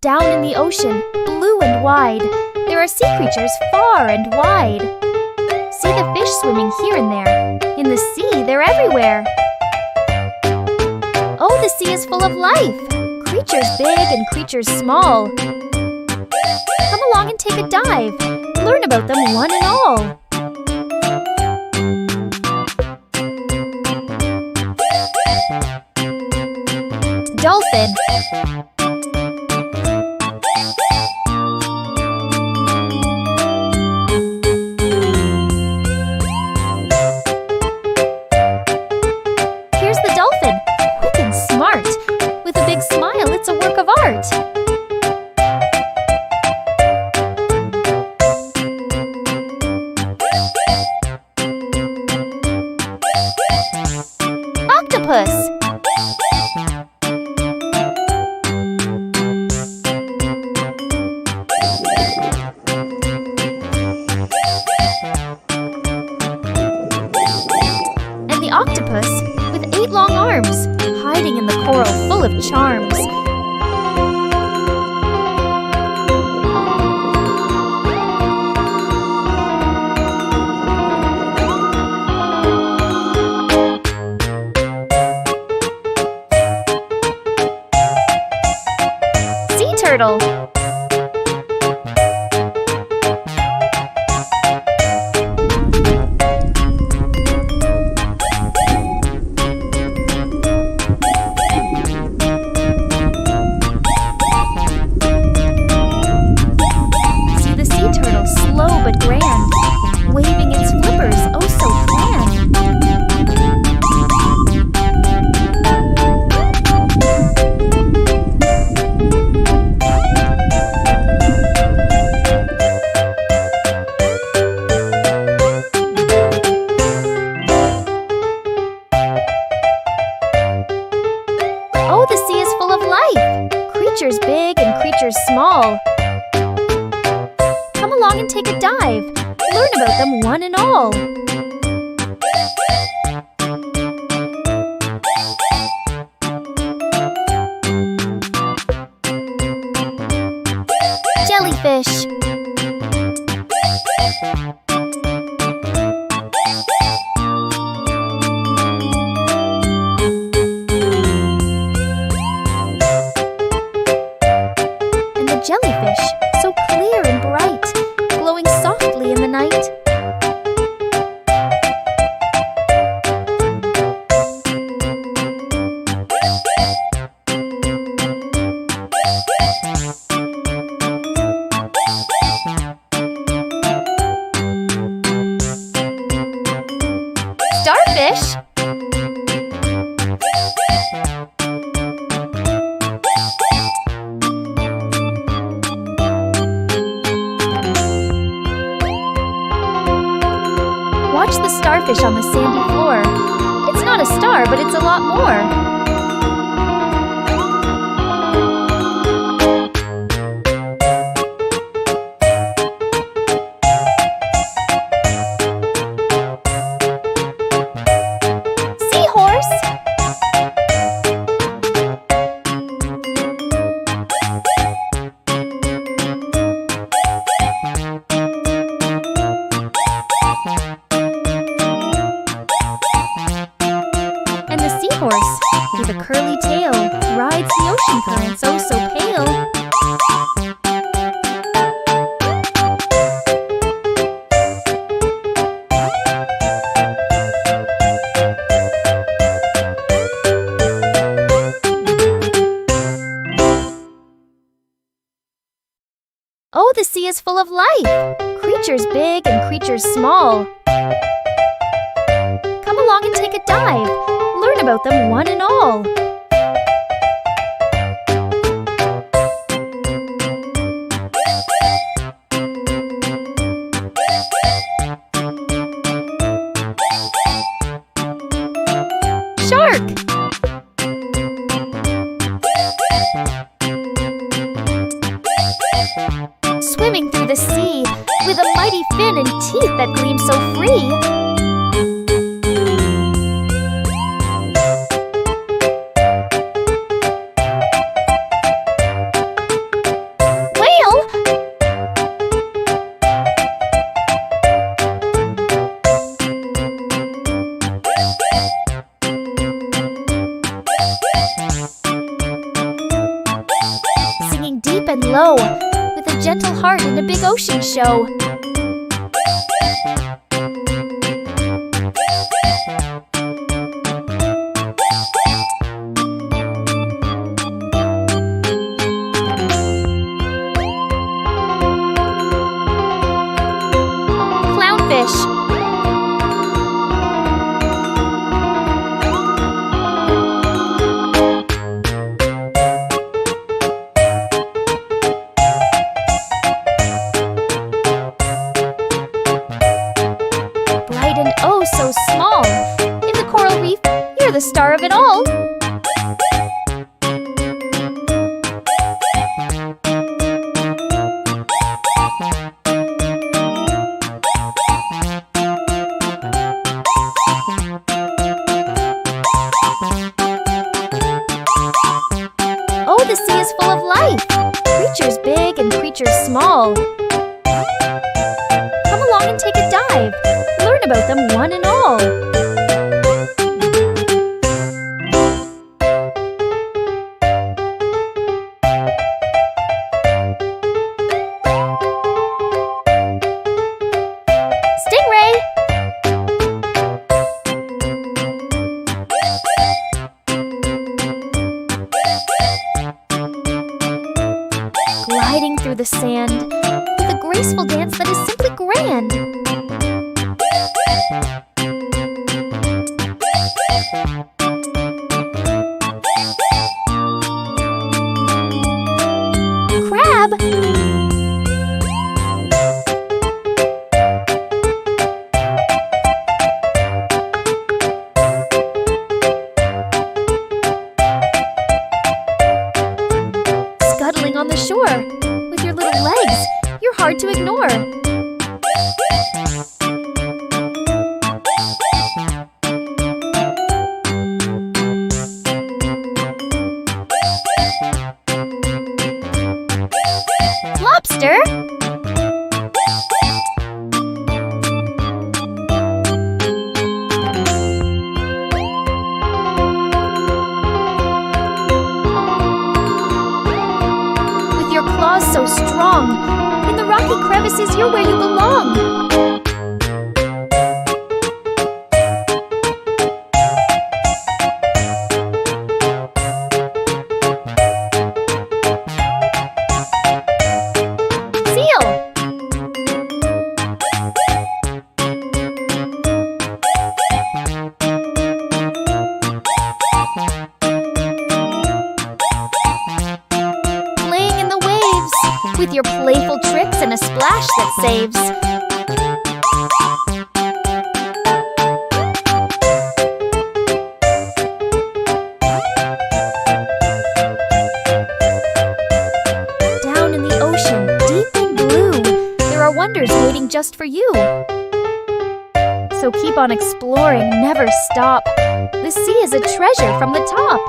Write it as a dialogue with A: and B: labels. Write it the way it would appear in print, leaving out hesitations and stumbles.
A: Down in the ocean, blue and wide, there are sea creatures far and wide. See the fish swimming here and there. In the sea, they're everywhere. Oh, the sea is full of life. Creatures big and creatures small. Come along and take a dive. Learn about them one and all. Dolphin. Here's the dolphin, quick and smart. With a big smile, it's a work of art. Octopus. And the octopus, with 8 long arms, hiding in the coral full of charms. Sea turtle. Slow but grand, waving its flippers oh so grand. Oh, the sea is full of life, creatures big and creatures small. Come along and take a dive. Learn about them one and all. Jellyfish. And the jellyfish, so clear and bright, glowing softly in the night. Starfish. Watch the starfish on the sandy floor. It's not a star, but it's a lot more. Seahorse. And the seahorse, with a curly tail, rides the ocean currents oh so pale. Oh, the sea is full of life, creatures big and creatures small. Come along and take a dive. Learn about them one and all. Shark. Swimming through the sea, with a mighty fin and teeth that gleam so free. flying deep and low, with a gentle heart and a big ocean show. Clownfish. Bright and oh so small. In the coral reef, you're the star of it all. Oh, the sea is full of life. Creatures big and creatures small. Come along and take a dive. Learn about them one and all. Stingray! Gliding through the sand with a graceful dance that is simply grand. Crab! Scuttling on the shore with your little legs, you're hard to ignore. Lobster! With your claws so strong, in the rocky crevices you're where you belong. Playing in the waves, with your playful tricks and a splash that saves. Down in the ocean, deep and blue, there are wonders waiting just for you. So keep on exploring, never stop. The sea is a treasure from the top.